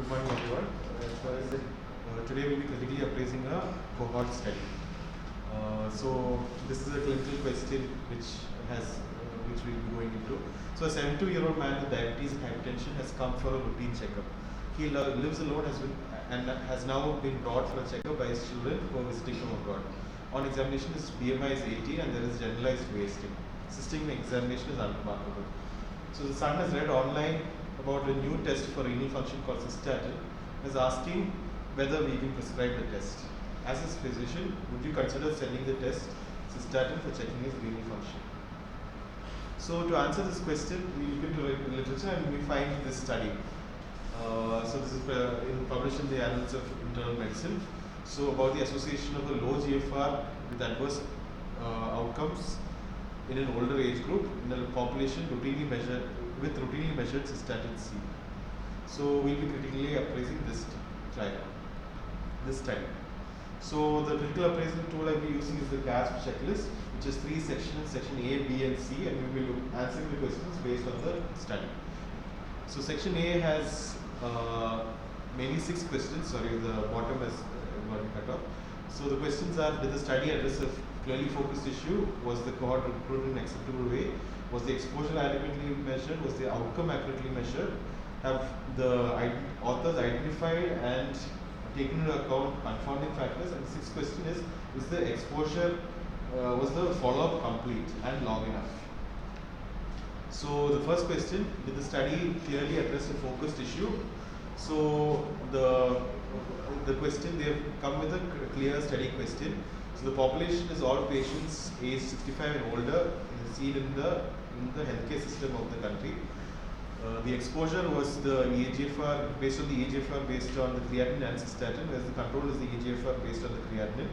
Good morning, everyone. Today we'll be critically appraising a cohort study. So this is a clinical question which we'll be going into. So a 72-year-old man with diabetes and hypertension has come for a routine checkup. He lives alone and has now been brought for a checkup by his children who are visiting from abroad. On examination, his BMI is 18 and there is generalized wasting. Assisting the examination is unremarkable. So the son has read online about a new test for renal function called cystatin and is asking whether we can prescribe the test. As his physician, would you consider sending the test cystatin for checking his renal function? So to answer this question, we look into literature and we find this study. So this is published in the Annals of Internal Medicine. So about the association of a low GFR with adverse outcomes in an older age group in a population routinely measured cystatin C. So we'll be critically appraising this study. So the critical appraisal tool I'll be using is the GASP checklist, which is 3 sections, section A, B and C, and we will be answering the questions based on the study. So section A has mainly 6 questions. Sorry, the bottom has gotten cut off. So the questions are: did the study address a clearly focused issue? Was the cohort recruited in an acceptable way? Was the exposure adequately measured? Was the outcome accurately measured? Have the authors identified and taken into account confounding factors? And the 6th question is the exposure, was the follow-up complete and long enough? So the first question, did the study clearly address a focused issue? So the question, they have come with a clear study question. So the population is all patients aged 65 and older, seen in the healthcare system of the country. The exposure was the eGFR based on the eGFR based on the creatinine and cystatin, whereas the control is the eGFR based on the creatinine.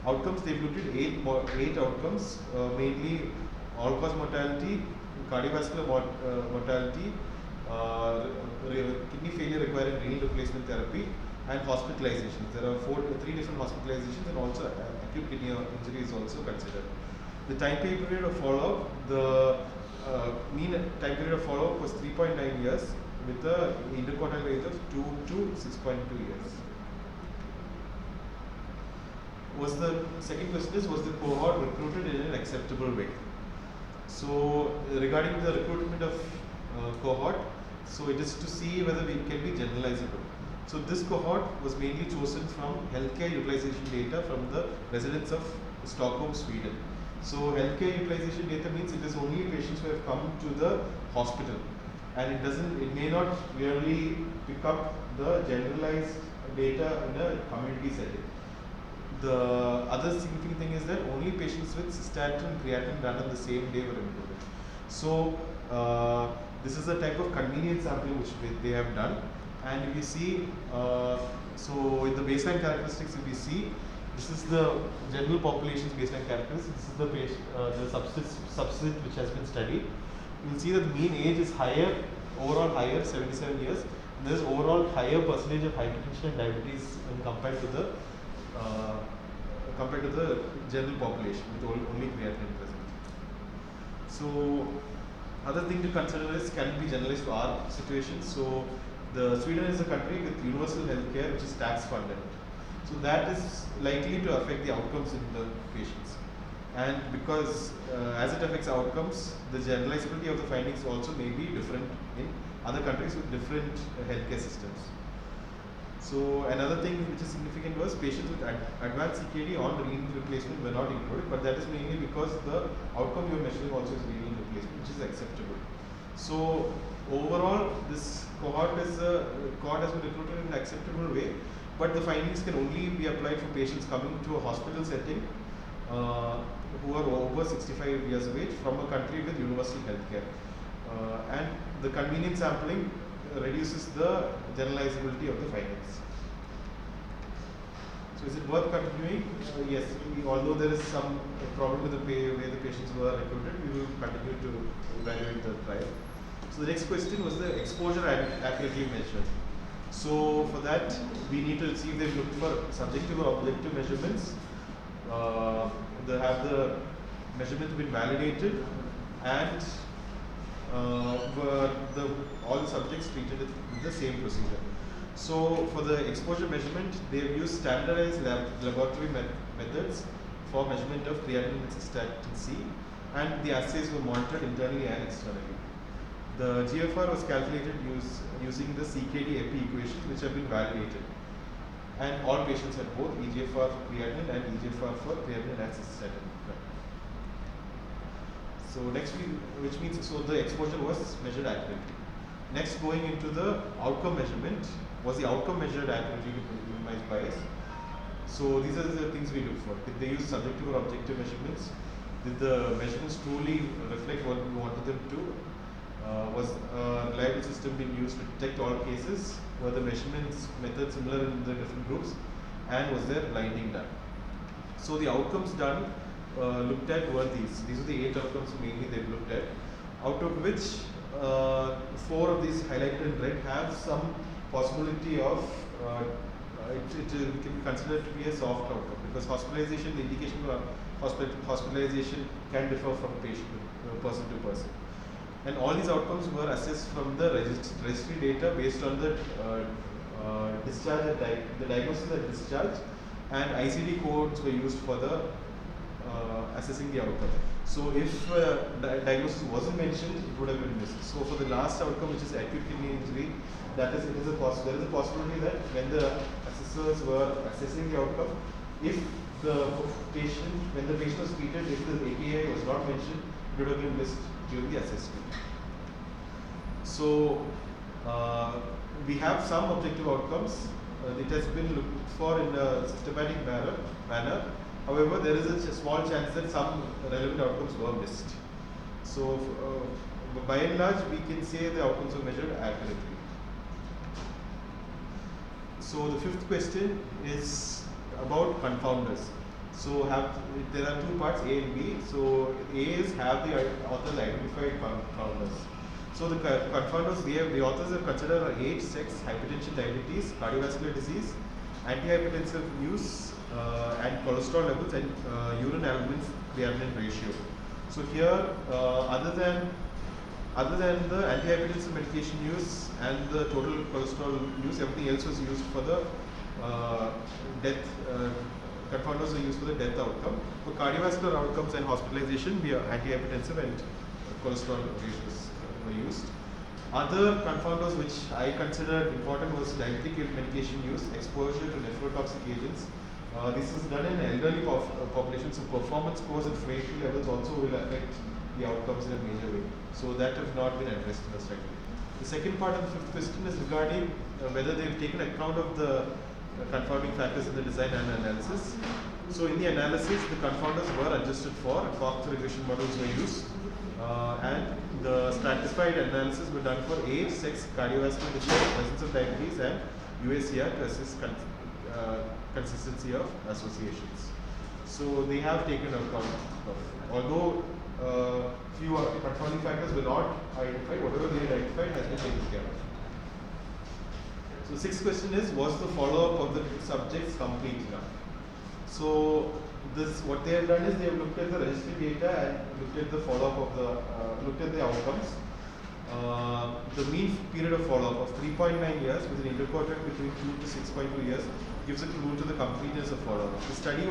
Outcomes, they looked at 8 outcomes, mainly all-cause mortality, cardiovascular mortality, kidney failure requiring renal replacement therapy, and hospitalizations. There are 3 different hospitalizations, and also acute kidney injury is also considered. The time period of follow-up, the mean time period of follow-up was 3.9 years with the interquartile age of 2 to 6.2 years. The second question is, was the cohort recruited in an acceptable way? So regarding the recruitment of cohort, so it is to see whether we can be generalizable. So this cohort was mainly chosen from healthcare utilization data from the residents of Stockholm, Sweden. So healthcare utilization data means it is only patients who have come to the hospital, and it may not really pick up the generalized data in a community setting. The other significant thing is that only patients with cystatin and creatinine done on the same day were included. So this is a type of convenience sampling which they have done. And if you see, so in the baseline characteristics, if you see, this is the general population's baseline characteristics. This is the subset which has been studied. You will see that the mean age is higher, overall higher, 77 years. And there is overall higher percentage of hypertension and diabetes when compared to the general population with only creatinine present. So other thing to consider is, can it be generalized to our situation? So Sweden is a country with universal healthcare which is tax funded. So that is likely to affect the outcomes in the patients. And because as it affects outcomes, the generalizability of the findings also may be different in other countries with different healthcare systems. So another thing which is significant was patients with advanced CKD on renal replacement were not included, but that is mainly because the outcome you are measuring also is renal replacement, which is acceptable. So overall, this cohort has been recruited in an acceptable way, but the findings can only be applied for patients coming to a hospital setting who are over 65 years of age from a country with universal healthcare. And the convenience sampling reduces the generalizability of the findings. So is it worth continuing? Yes, although there is some problem with the way the patients were recruited, we will continue to evaluate the trial. So the next question was the exposure accurately measured. So for that, we need to see if they've looked for subjective or objective measurements. They have the measurements been validated, and were all subjects treated with the same procedure. So for the exposure measurement, they have used standardized laboratory methods for measurement of creatinine and cystatin C, and the assays were monitored internally and externally. The GFR was calculated using the CKD-EPI equations, which have been validated. And all patients had both eGFR for creatinine and eGFR for creatinine and cystatin. So which means the exposure was measured accurately. Next, going into the outcome measurement, was the outcome measured accurately to minimize bias? So these are the things we look for. Did they use subjective or objective measurements? Did the measurements truly reflect what we wanted them to? Was a reliable system being used to detect all cases? Were the measurements methods similar in the different groups? And was there blinding done? So the outcomes done looked at were these. These are the 8 outcomes mainly they looked at, out of which 4 of these highlighted in red have some possibility of it can be considered to be a soft outcome, because hospitalization, the indication for hospitalization can differ from patient person to person. And all these outcomes were assessed from the registry data based on the discharge, the diagnosis at discharge, and ICD codes were used for the assessing the outcome. So if diagnosis wasn't mentioned, it would have been missed. So for the last outcome, which is acute kidney injury, there is a possibility that when the assessors were assessing the outcome, if when the patient was treated, if the API was not mentioned, it would have been missed during the assessment. So we have some objective outcomes. It has been looked for in a systematic manner. However, there is a small chance that some relevant outcomes were missed. So by and large, we can say the outcomes were measured accurately. So the 5th question is about confounders. So there are 2 parts, A and B. So A is have the authors identified confounders. So the confounders the authors have considered are age, sex, hypertension, diabetes, cardiovascular disease, antihypertensive use, and cholesterol levels, and urine albumin creatinine ratio. So here, other than the antihypertensive medication use and the total cholesterol use, everything else was used for the death. Confounders are used for the death outcome. For cardiovascular outcomes and hospitalization, antihypertensive and cholesterol ratios were used. Other confounders which I considered important was diabetic medication use, exposure to nephrotoxic agents. This is done in elderly population, so performance scores and frailty levels also will affect the outcomes in a major way. So that have not been addressed in the study. The second part of the 5th question is regarding whether they've taken account of the confounding factors in the design and analysis. So in the analysis, the confounders were adjusted for, Cox regression models were used, and the stratified analysis were done for age, sex, cardiovascular disease, presence of diabetes, and UACR to assess consistency of associations. So they have taken account of, although few confounding factors were not identified, whatever they identified has been taken care of. So 6th question is, was the follow-up of the subjects complete enough? So what they have done is they have looked at the registry data and looked at the follow-up of looked at the outcomes. The mean period of follow-up of 3.9 years with an interquartile between 2 to 6.2 years gives a clue to the completeness of follow-up. The study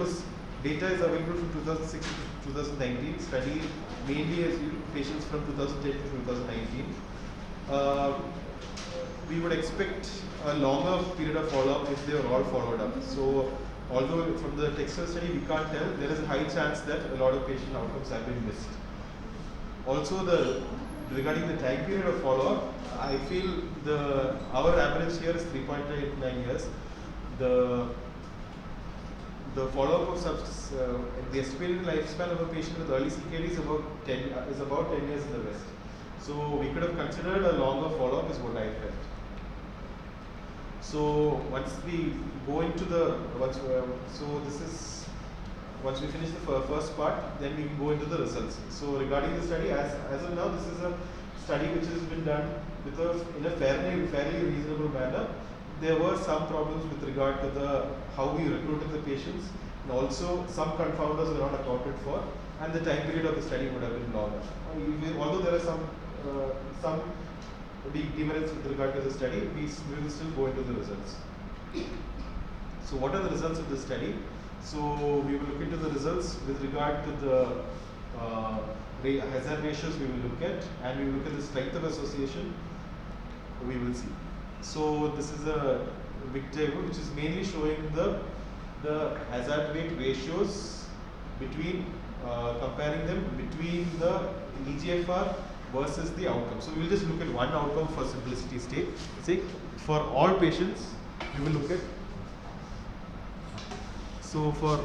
data is available from 2006 to 2019. Study mainly as patients from 2010 to 2019. We would expect a longer period of follow-up if they are all followed up. So although from the textual study we can't tell, there is a high chance that a lot of patient outcomes have been missed. Also, regarding the time period of follow-up, I feel our average here is 3.9 years. The follow-up of the estimated lifespan of a patient with early CKD is about 10 years in the West. So we could have considered a longer follow-up is what I felt. So once we go into once we finish the first part, then we can go into the results. So regarding the study, as of now, this is a study which has been done in a fairly reasonable manner. There were some problems with regard to how we recruited the patients, and also some confounders were not accounted for, and the time period of the study would have been longer. Although there are some demerits with regard to the study, we will still go into the results. So what are the results of the study? So we will look into the results with regard to the hazard ratios we will look at, and we will look at the strength of association we will see. So this is a big table which is mainly showing the hazard rate ratios between comparing them between the EGFR versus the outcome. So we will just look at one outcome for simplicity's sake. For all patients, we will look at. So for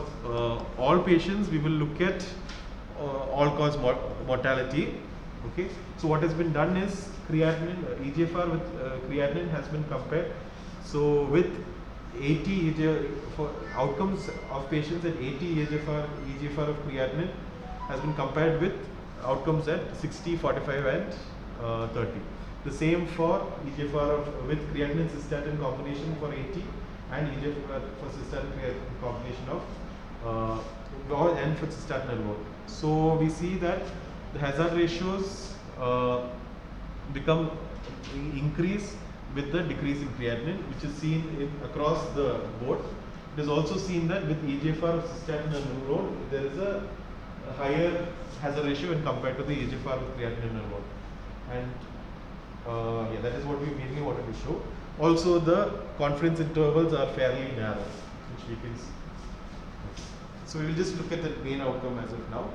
all patients, we will look at all-cause mortality. Okay. So what has been done is creatinine, EGFR with creatinine has been compared. So with 80 for outcomes of patients at 80 EGFR of creatinine has been compared with outcomes at 60, 45 and 30. The same for EGFR with creatinine cystatin combination for 80 and EGFR for cystatin creatinine combination of and for cystatin alone. So we see that the hazard ratios increase with the decrease in creatinine, which is seen across the board. It is also seen that with EGFR of cystatin alone, there is a higher hazard ratio when compared to the EGFR with creatinine alone. And yeah, that is what we mainly wanted to show. Also, the confidence intervals are fairly narrow, which we can see. So we will just look at the main outcome as of now,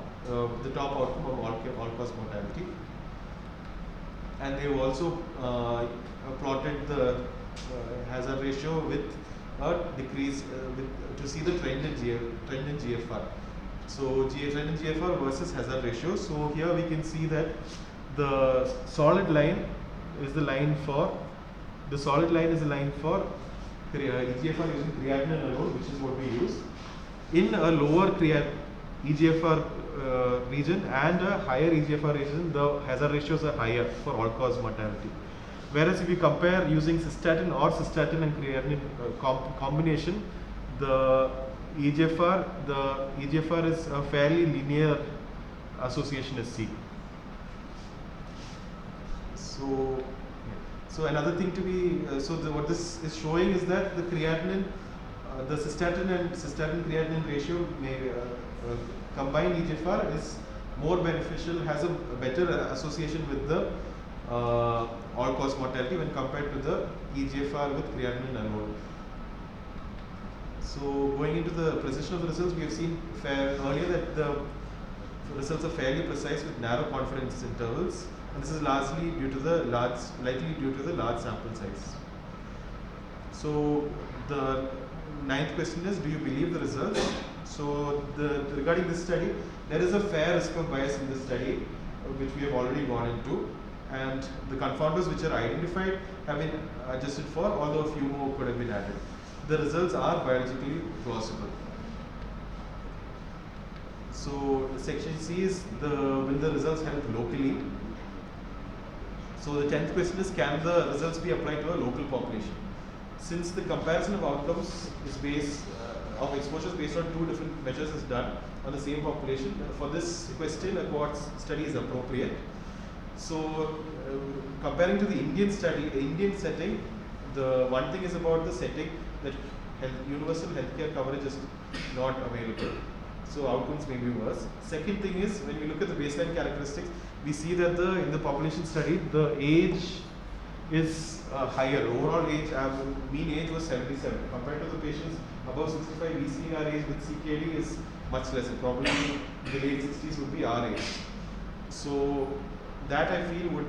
the top outcome of all-cause mortality. And they have also plotted the hazard ratio with a decrease to see the trend in GFR. So trend in GFR versus hazard ratio. So here we can see that the solid line is the line for EGFR using creatinine alone, which is what we use. In a lower EGFR region and a higher EGFR region, the hazard ratios are higher for all-cause mortality. Whereas if you compare using cystatin or cystatin and creatinine combination, the EGFR is a fairly linear association is seen. So another thing to be what this is showing is that the creatinine, the cystatin and cystatin creatinine ratio may combined EGFR is more beneficial, has a better association with the all-cause mortality when compared to the EGFR with creatinine alone. So going into the precision of the results, we have seen earlier that the results are fairly precise with narrow confidence intervals, and this is likely due to the large sample size. So the ninth question is, do you believe the results? So regarding this study, there is a fair risk of bias in this study, which we have already gone into, and the confounders which are identified have been adjusted for, although a few more could have been added. The results are biologically plausible. So section C is will the results help locally? So the 10th question is, can the results be applied to a local population? Since the comparison of outcomes is based of exposures based on two different measures is done on the same population, for this question a cohort study is appropriate. So comparing to the Indian setting, the one thing is about the setting that universal healthcare coverage is not available. So outcomes may be worse. Second thing is, when we look at the baseline characteristics, we see that in the population study, the age is higher. Overall age, mean age was 77. Compared to the patients above 65, we see our age with CKD is much lesser. Probably in the late 60s would be our age. So that I feel would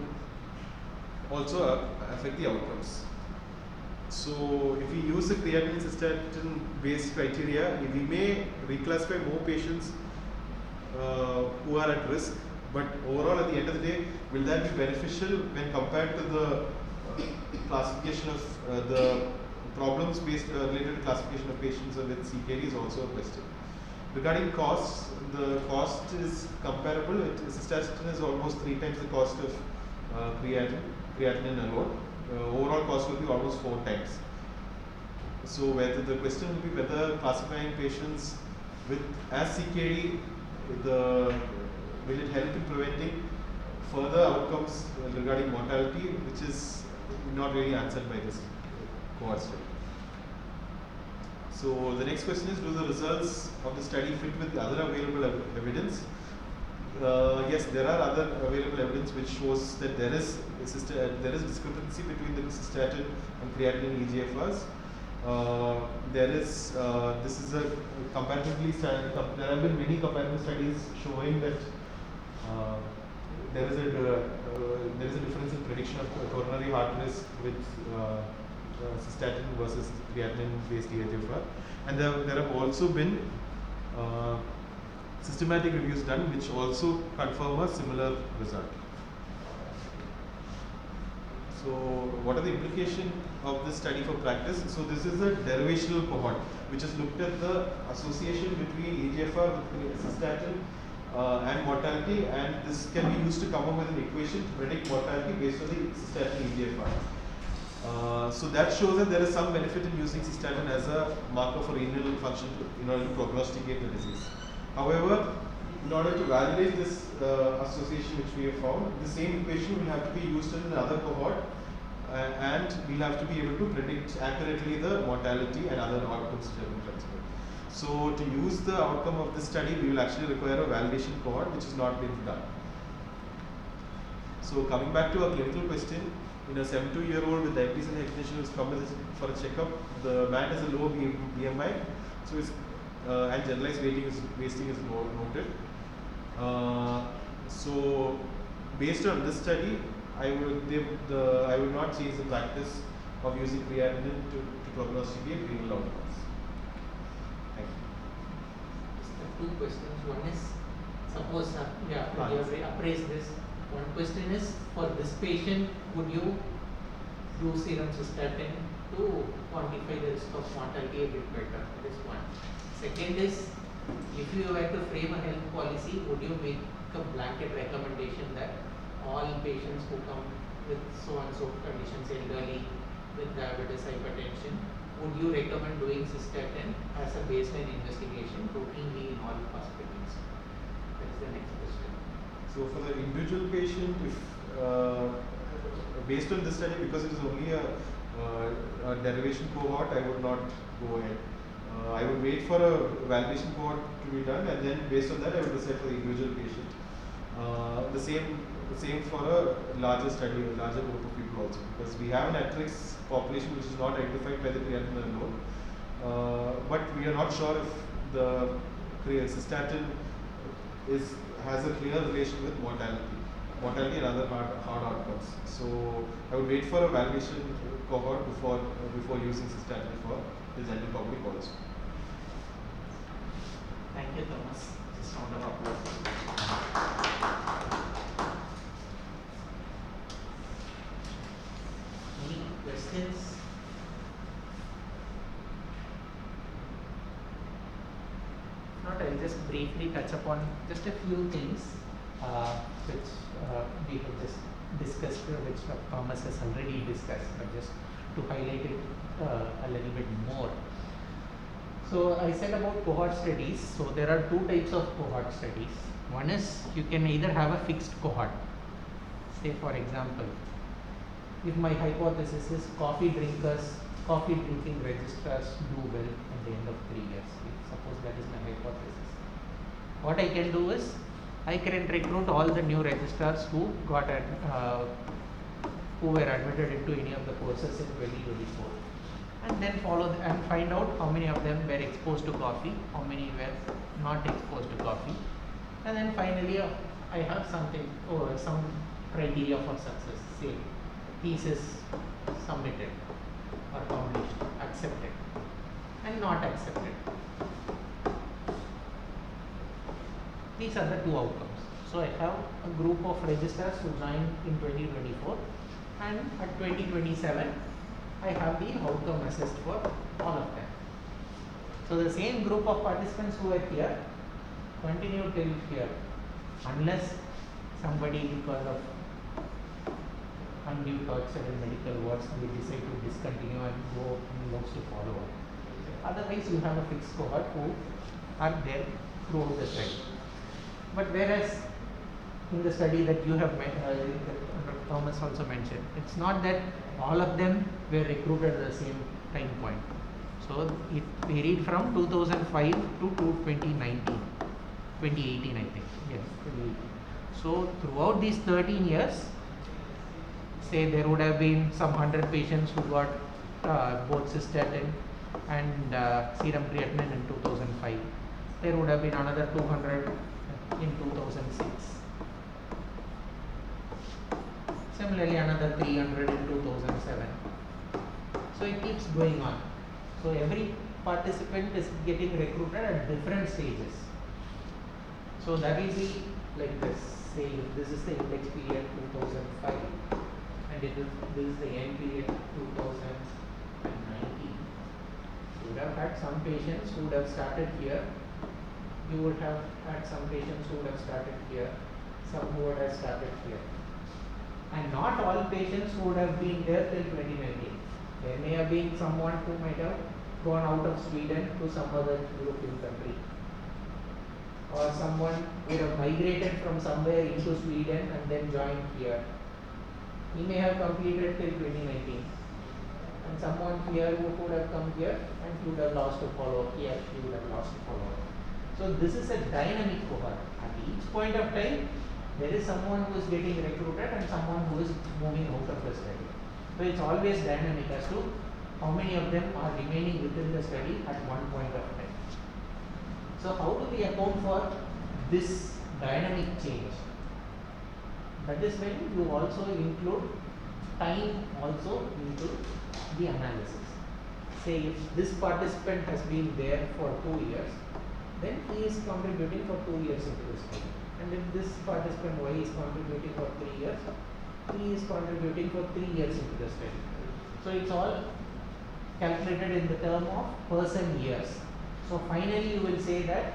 also affect the outcomes. So if we use the creatinine cystatin based criteria, we may reclassify more patients who are at risk, but overall at the end of the day, will that be beneficial when compared to the classification of the problems based related to classification of patients with CKD is also a question. Regarding costs, the cost is comparable. Cystatin is almost 3 times the cost of creatinine alone. Overall cost will be almost 4 times. So whether the question will be whether classifying patients with as CKD, will it help in preventing further outcomes regarding mortality, which is not really answered by this cohort study. So the next question is, do the results of the study fit with the other available evidence? Yes, there are other available evidence which shows that there is discrepancy between the cystatin and creatinine EGFRs. This is a comparatively there have been many comparative studies showing that there is a difference in prediction of coronary heart risk with cystatin versus creatinine based EGFR, and there have also been systematic reviews done which also confirm a similar result. So what are the implications of this study for practice? So this is a derivational cohort which has looked at the association between EGFR with cystatin and mortality, and this can be used to come up with an equation to predict mortality based on the cystatin EGFR. So that shows that there is some benefit in using cystatin as a marker for renal function in order to prognosticate the disease. However, in order to validate this association which we have found, the same equation will have to be used in another cohort, and we'll have to be able to predict accurately the mortality and other outcomes which have been considered. So to use the outcome of this study, we will actually require a validation cohort which has not been done. So coming back to our clinical question, in a 72-year-old with diabetes and hypertension who's come for a checkup, the man has a low BMI, so his and generalized wasting is noted. So based on this study, I would not change the practice of using creatinine to prognosticate renal outcomes. Thank you. Two questions. One is, suppose you have appraised this. One question is, for this patient, would you do serum cystatin to quantify the risk of mortality a bit better? That is one. Second is, if you were to frame a health policy, would you make a blanket recommendation that all patients who come with so and so conditions, elderly, with diabetes, hypertension, would you recommend doing cystatin as a baseline investigation routinely in all hospitals? That is the next question. So for the individual patient, if based on this study, because it is only a derivation cohort, I would not go ahead. I would wait for a validation cohort to be done, and then based on that I would decide for the individual patient. The same for a larger study, a larger group of people also, because we have an at-risk population which is not identified by the creatinine alone, but we are not sure if the cystatin has a clear relation with mortality and other hard outcomes. So I would wait for a validation cohort before using cystatin for the general public also. Thank you, Thomas. Just round of applause. Any questions? If not, I'll just briefly touch upon just a few things which we have just discussed, which Thomas has already discussed, but just to highlight it a little bit more. So I said about cohort studies. So there are two types of cohort studies. One is you can either have a fixed cohort. Say for example, if my hypothesis is coffee drinking registrars do well at the end of 3 years. Suppose that is my hypothesis. What I can do is I can recruit all the new registrars who were admitted into any of the courses in 2024. And then follow and find out how many of them were exposed to coffee, how many were not exposed to coffee, and then finally I have something or some criteria for success. Say thesis submitted or published, accepted, and not accepted. These are the two outcomes. So I have a group of registrars who joined in 2024, and at 2027 I have the outcome assessed for all of them. So the same group of participants who were here continue till here, unless somebody, because of undue torture in medical wards, they decide to discontinue and go and wants to follow up. Otherwise, you have a fixed cohort who are there throughout the study. But whereas in the study that you have Thomas also mentioned. It's not that all of them were recruited at the same time point. So it varied from 2005 to 2019, 2018 I think. Yes, 2018. So throughout these 13 years, say there would have been some 100 patients who got both cystatin and serum creatinine in 2005. There would have been another 200 in 2006. Similarly, another 300 in 2007. So it keeps going on. So every participant is getting recruited at different stages. So that will be like this. Say this is the index period 2005 and this is the end period 2019. You would have had some patients who would have started here. You would have had some patients who would have started here, some who would have started here. And not all patients would have been there till 2019. There may have been someone who might have gone out of Sweden to some other European country. Or someone would have migrated from somewhere into Sweden and then joined here. He may have completed till 2019. And someone here who would have come here and he would have lost a follow-up here, he would have lost a follow-up. So this is a dynamic cohort. At each point of time, there is someone who is getting recruited and someone who is moving out of the study. So it's always dynamic as to how many of them are remaining within the study at one point of time. So how do we account for this dynamic change? That is when you also include time also into the analysis. Say if this participant has been there for 2 years, then he is contributing for 2 years into the study. And if this participant Y is contributing for 3 years, he is contributing for 3 years into the study. So it's all calculated in the term of person years. So finally you will say that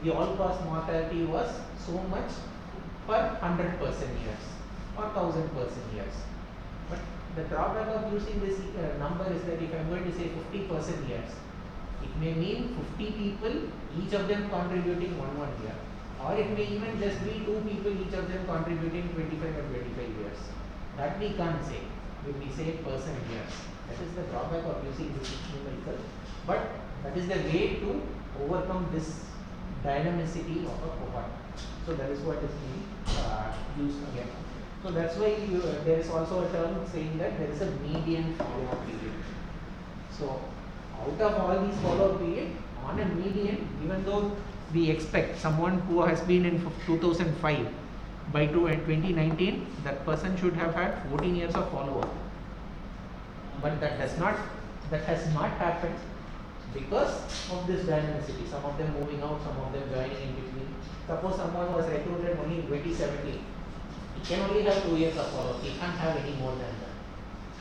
the all-cause mortality was so much per 100 person years or 1000 person years. But the drawback of using this number is that if I am going to say 50 person years, it may mean 50 people, each of them contributing 1 year. Or it may even just be 2 people, each of them contributing 25 or 25 years. That we can't say when we say person years. That is the drawback of using this numerical. But that is the way to overcome this dynamicity of a cohort. So that is what is being used again. So that's why there is also a term saying that there is a median follow-up period. So out of all these follow-up period, on a median, even though we expect someone who has been in 2005, by 2019, that person should have had 14 years of follow-up. But that has not happened because of this dynamicity. Some of them moving out, some of them joining in between. Suppose someone was recruited only in 2017, he can only have 2 years of follow-up. He can't have any more than that.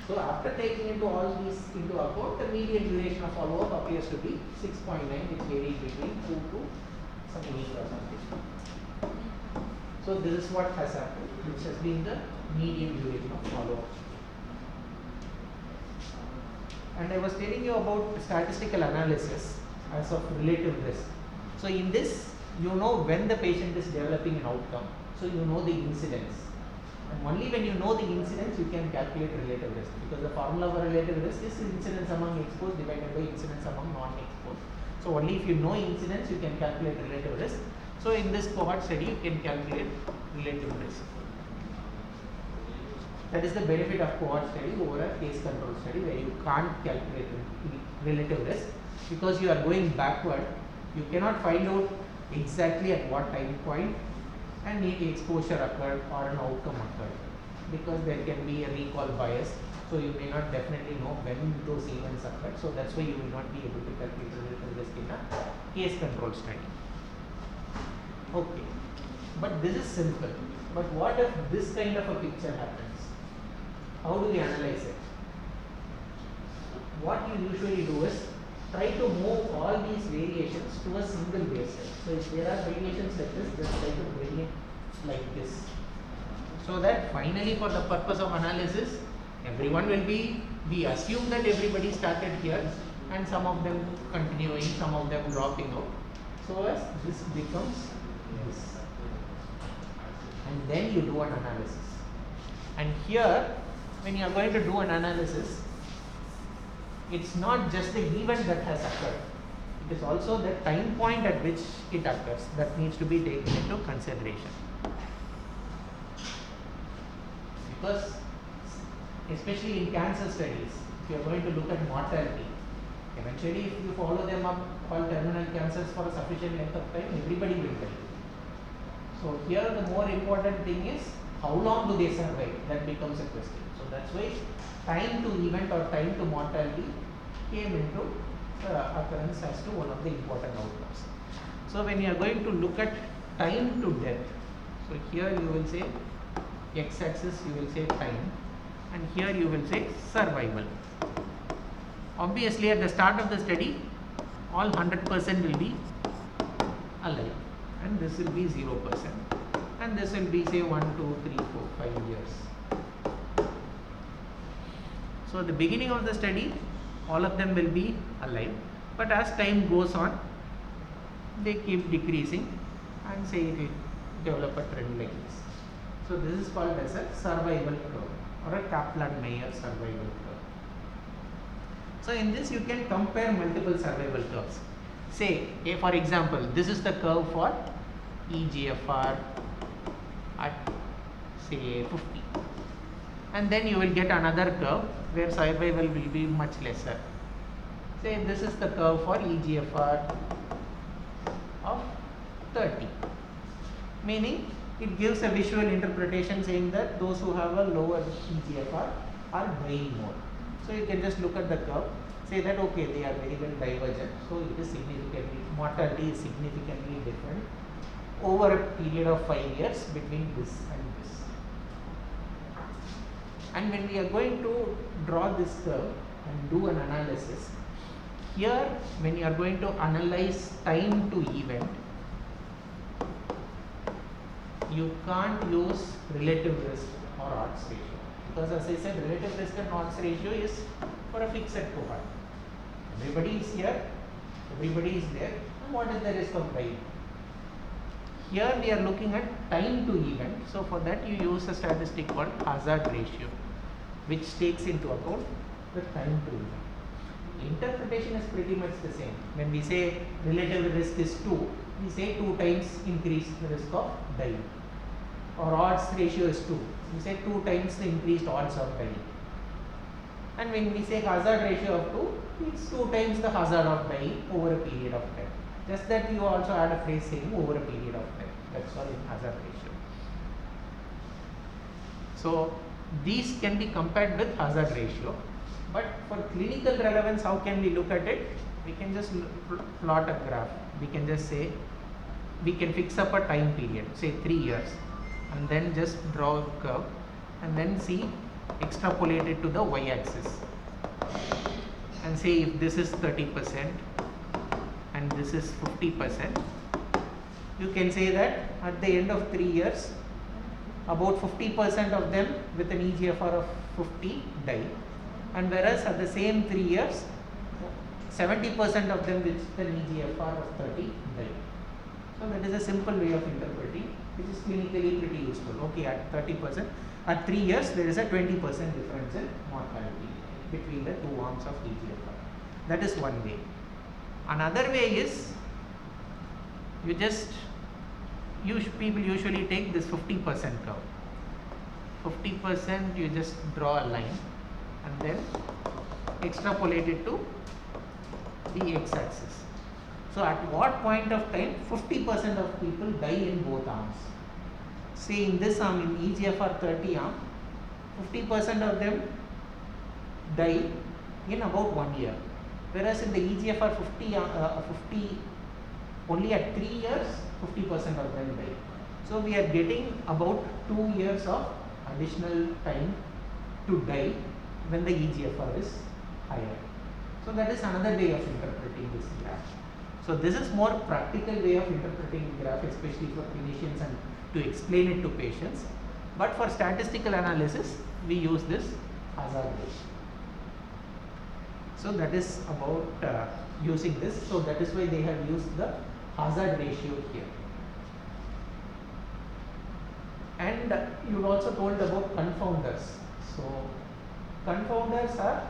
So after taking into all these into account, the median duration of follow-up appears to be 6.9, which varies between 2 to some 8%. So this is what has happened, which has been the median duration of follow-up. And I was telling you about statistical analysis as of relative risk. So in this, you know when the patient is developing an outcome. So you know the incidence. And only when you know the incidence, you can calculate relative risk. Because the formula for relative risk is incidence among exposed divided by incidence among non-exposed. So only if you know incidence, you can calculate relative risk. So in this cohort study, you can calculate relative risk. That is the benefit of cohort study over a case control study where you can't calculate relative risk because you are going backward. You cannot find out exactly at what time point and exposure occurred or an outcome occurred because there can be a recall bias. So you may not definitely know when those events occurred. So that's why you will not be able to calculate relative risk in a case control study. Okay, but this is simple. But what if this kind of a picture happens? How do we analyze it? What you usually do is try to move all these variations to a single base set. So if there are variations like this, just try to bring it like this. So that finally for the purpose of analysis, everyone will be, we assume that everybody started here and some of them continuing, some of them dropping out. So as this becomes this. and then you do an analysis. And here, when you are going to do an analysis, it's not just the event that has occurred, it is also the time point at which it occurs that needs to be taken into consideration. Because especially in cancer studies, if you are going to look at mortality, eventually if you follow them up all terminal cancers for a sufficient length of time, everybody will die. So here the more important thing is how long do they survive, that becomes a question. So that's why time to event or time to mortality came into occurrence as to one of the important outcomes. So when you are going to look at time to death, so here you will say x-axis, you will say time, and here you will say survival. Obviously at the start of the study, all 100% will be alive, and this will be 0%, and this will be say 1, 2, 3, 4, 5 years. So at the beginning of the study, all of them will be alive, but as time goes on, they keep decreasing and say it will develop a trend like this. So this is called as a survival curve or a Kaplan-Meier survival curve. So in this you can compare multiple survival curves. Say, for example, this is the curve for EGFR at say 50, and then you will get another curve where survival will be much lesser. Say this is the curve for EGFR of 30, meaning it gives a visual interpretation saying that those who have a lower EGFR are dying more. So you can just look at the curve, say that okay, they are very well divergent, so it is significantly, mortality is significantly different over a period of 5 years between this and this. And when we are going to draw this curve and do an analysis, here when you are going to analyze time to event, you can't use relative risk or odds ratio, because as I said, relative risk and odds ratio is for a fixed cohort. Everybody is here, everybody is there, and what is the risk of dying? Here we are looking at time to event, so for that you use a statistic called hazard ratio, which takes into account the time to event. Interpretation is pretty much the same. When we say relative risk is 2, we say 2 times increased risk of dying. Or odds ratio is 2, we say 2 times the increased odds of dying. And when we say hazard ratio of 2, it's 2 times the hazard of dying over a period of time. Just that you also add a phrase saying over a period of time. That's all in hazard ratio. So these can be compared with hazard ratio. But for clinical relevance, how can we look at it? We can just plot a graph. We can just say, we can fix up a time period, say 3 years, and then just draw a curve and then see, extrapolate it to the y-axis and say if this is 30% and this is 50%, you can say that at the end of 3 years, about 50% of them with an EGFR of 50 die, and whereas at the same 3 years, 70% of them with an EGFR of 30 die. So that is a simple way of interpreting, which is clinically pretty useful. Okay, at 30%, at 3 years there is a 20% difference in mortality between the 2 arms of EGFR. That is one way. Another way is, people usually take this 50% curve. 50% you just draw a line and then extrapolate it to the x-axis. So at what point of time 50% of people die in both arms? See, in this arm, in EGFR 30 arm, 50% of them die in about 1 year, whereas in the EGFR 50 only at 3 years 50% of them die. So we are getting about 2 years of additional time to die when the EGFR is higher. So that is another way of interpreting this graph. So this is more practical way of interpreting the graph, especially for clinicians and to explain it to patients. But for statistical analysis, we use this hazard ratio. So that is about using this. So that is why they have used the hazard ratio here. And you also told about confounders. So confounders are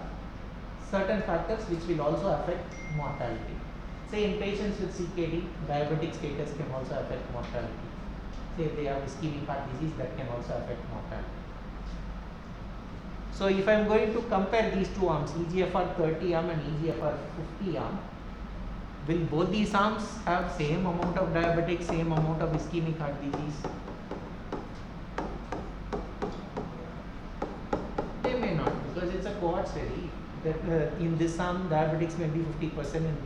certain factors which will also affect mortality. Say in patients with CKD, diabetic status can also affect mortality. Say if they have ischemic heart disease, that can also affect mortality. So if I am going to compare these two arms, EGFR 30 arm and EGFR 50 arm, will both these arms have same amount of diabetic, same amount of ischemic heart disease? They may not, because it's a cohort study. That in this arm diabetics may be 50%, in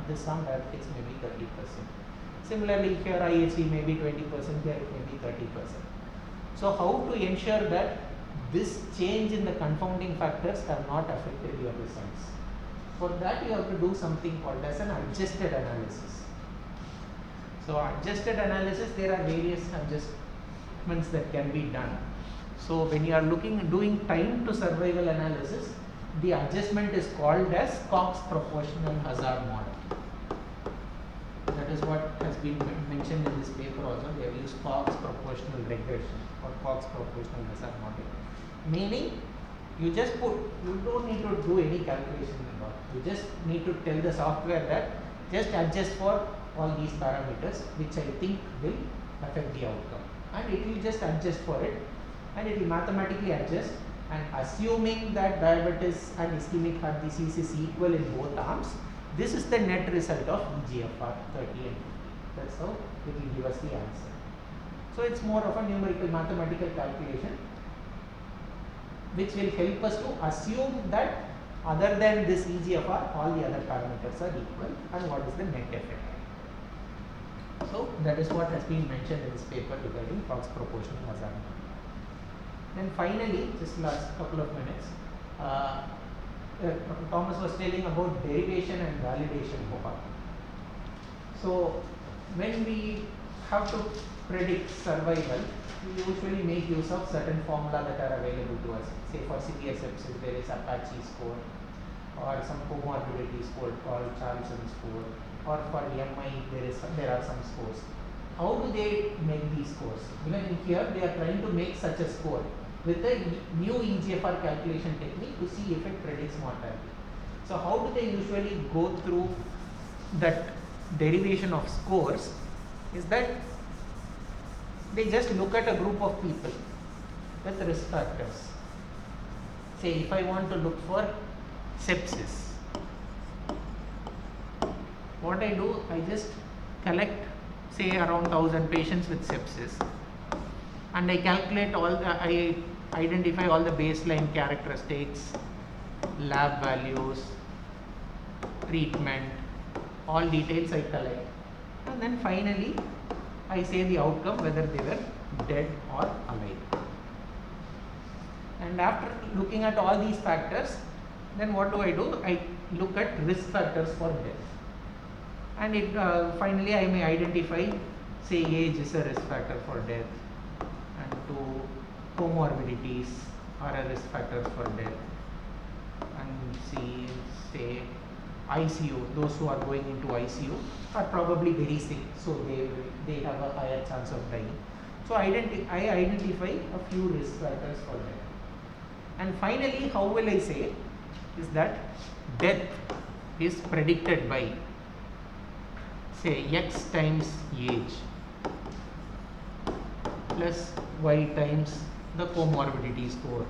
this arm diabetics may be 30%. Similarly, here IHD may be 20%, here it may be 30%. So how to ensure that this change in the confounding factors have not affected your results? For that you have to do something called as an adjusted analysis. So adjusted analysis, there are various adjustments that can be done. So when you are doing time to survival analysis, the adjustment is called as Cox proportional hazard model. That is what has been mentioned in this paper also. They have used Cox proportional regression or Cox proportional hazard model. Meaning, you don't need to do any calculation at all. You just need to tell the software that just adjust for all these parameters, which I think will affect the outcome. And it will just adjust for it, and it will mathematically adjust. And assuming that diabetes and ischemic heart disease is equal in both arms, this is the net result of EGFR 30 and 50. That's how it will give us the answer. So it's more of a numerical mathematical calculation, which will help us to assume that other than this EGFR, all the other parameters are equal, and what is the net effect. So that is what has been mentioned in this paper regarding Cox proportional hazard. Then finally, just last couple of minutes, Thomas was telling about derivation and validation cohort. So when we have to predict survival, we usually make use of certain formula that are available to us. Say for severe sepsis, there is Apache score, or some comorbidity score called Charlson score, or for MI there are some scores. How do they make these scores? Even in here they are trying to make such a score with the new EGFR calculation technique to see if it predicts mortality. So how do they usually go through that derivation of scores? Is that they just look at a group of people with risk factors. Say if I want to look for sepsis, what I do, I just collect say around 1000 patients with sepsis, and I calculate I identify all the baseline characteristics, lab values, treatment, all details I collect, and then finally I say the outcome, whether they were dead or alive. And after looking at all these factors, then what do? I look at risk factors for death, and finally I may identify, say age is a risk factor for death, and two comorbidities are a risk factors for death, and say ICU, those who are going into ICU are probably very sick, so they have a higher chance of dying. So I identify a few risk factors for death. And finally, how will I say is that death is predicted by, say, X times age plus Y times the comorbidity score.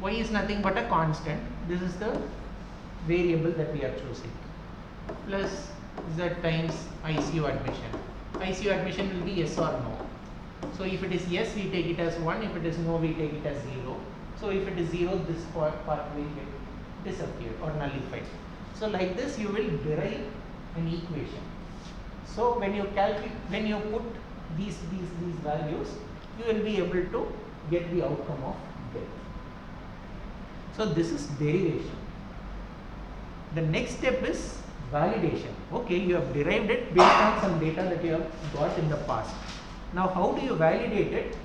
Y is nothing but a constant. This is the variable that we are choosing, plus Z times ICU admission. ICU admission will be yes or no. So if it is yes, we take it as 1. If it is no, we take it as 0. So if it is 0, this part will get disappeared or nullified. So like this, you will derive an equation. So when you put these values, you will be able to get the outcome of death. So this is derivation. The next step is validation. Okay, you have derived it based on some data that you have got in the past. Now how do you validate it?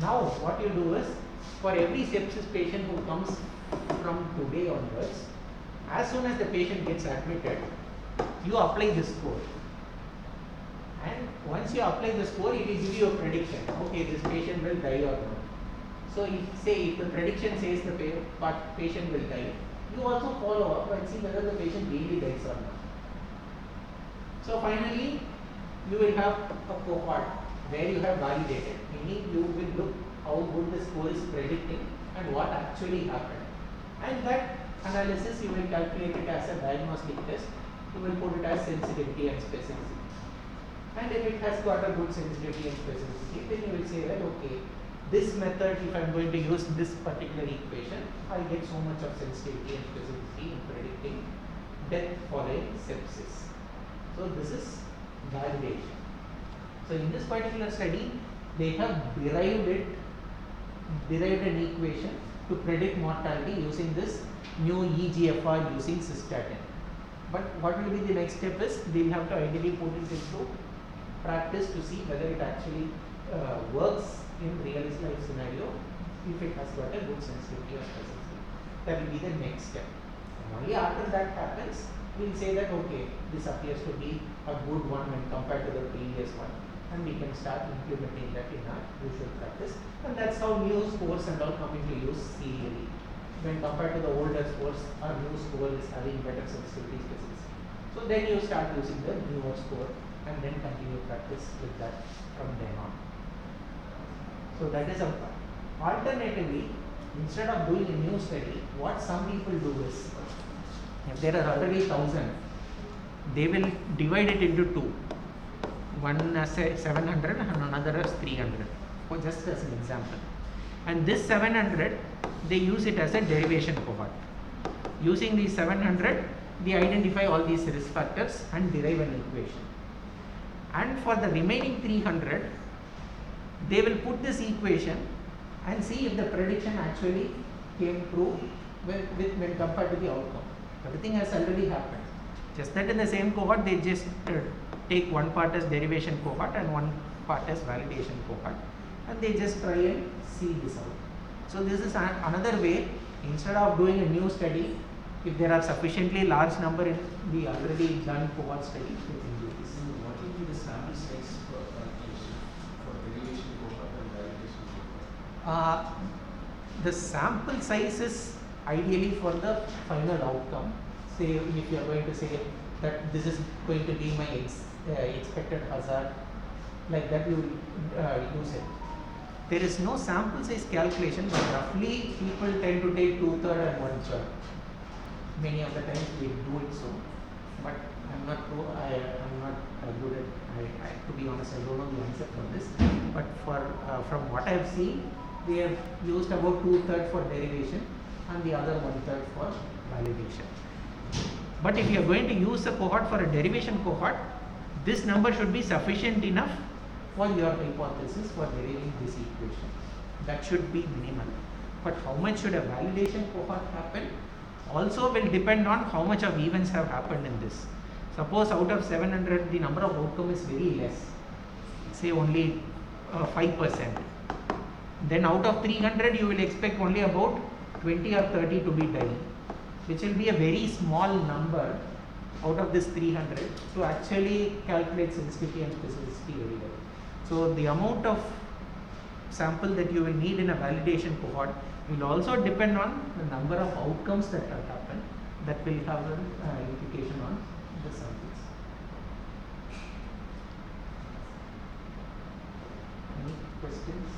Now what you do is, for every sepsis patient who comes from today onwards, as soon as the patient gets admitted, you apply this score, and And once you apply the score, it will give you a prediction. Okay, this patient will die or not. So if the prediction says the patient will die, you also follow up and see whether the patient really dies or not. So finally, you will have a cohort where you have validated, meaning you will look how good the score is predicting and what actually happened. And that analysis you will calculate it as a diagnostic test. You will put it as sensitivity and specificity. And if it has got a good sensitivity and specificity, then you will say that okay, this method, if I am going to use this particular equation, I get so much of sensitivity and specificity in predicting death following sepsis. So this is validation. So in this particular study, they have derived an equation to predict mortality using this new EGFR using cystatin. But what will be the next step is they will have to ideally put it into practice to see whether it actually works in real life scenario if it has got a good sensitivity or specificity. That will be the next step. And only after that happens, we will say that okay, this appears to be a good one when compared to the previous one, and we can start implementing that in our usual practice. And that's how new scores and all come into use serially. When compared to the older scores, our new score is having better sensitivity specificity. So then you start using the newer score and then continue practice with that from then on. So that is a part. Alternatively, instead of doing a new study, what some people do is, if there are already 1,000, they will divide it into two. One as 700 and another as 300, or just as an example. And this 700, they use it as a derivation cohort. Using these 700, they identify all these risk factors and derive an equation. And for the remaining 300, they will put this equation and see if the prediction actually came true when compared to the outcome. Everything has already happened. Just that in the same cohort, they just take one part as derivation cohort and one part as validation cohort, and they just try and see this out. So this is another way. Instead of doing a new study, if there are sufficiently large number in the already done cohort study, we can do this. What will be the sample size for calculation for derivation cohort and validation cohort? The sample size is ideally for the final outcome. Say if you are going to say that this is going to be my expected hazard, like that you will use it. There is no sample size calculation, but roughly people tend to take 2/3 and 1/3. Many of the times we do it so, but I'm not good at, to be honest, I don't know the answer for this, but from what I have seen, they have used about 2/3 for derivation and the other 1/3 for validation. But if you are going to use a cohort for a derivation cohort, this number should be sufficient enough for your hypothesis for deriving this equation. That should be minimal. But how much should a validation cohort happen also will depend on how much of events have happened in this. Suppose out of 700, the number of outcome is very less, say only 5%. Then out of 300, you will expect only about 20 or 30 to be dying, which will be a very small number out of this 300 to actually calculate sensitivity and specificity very well. So the amount of sample that you will need in a validation cohort will also depend on the number of outcomes that have happened, that will have an implication on the samples. Any questions?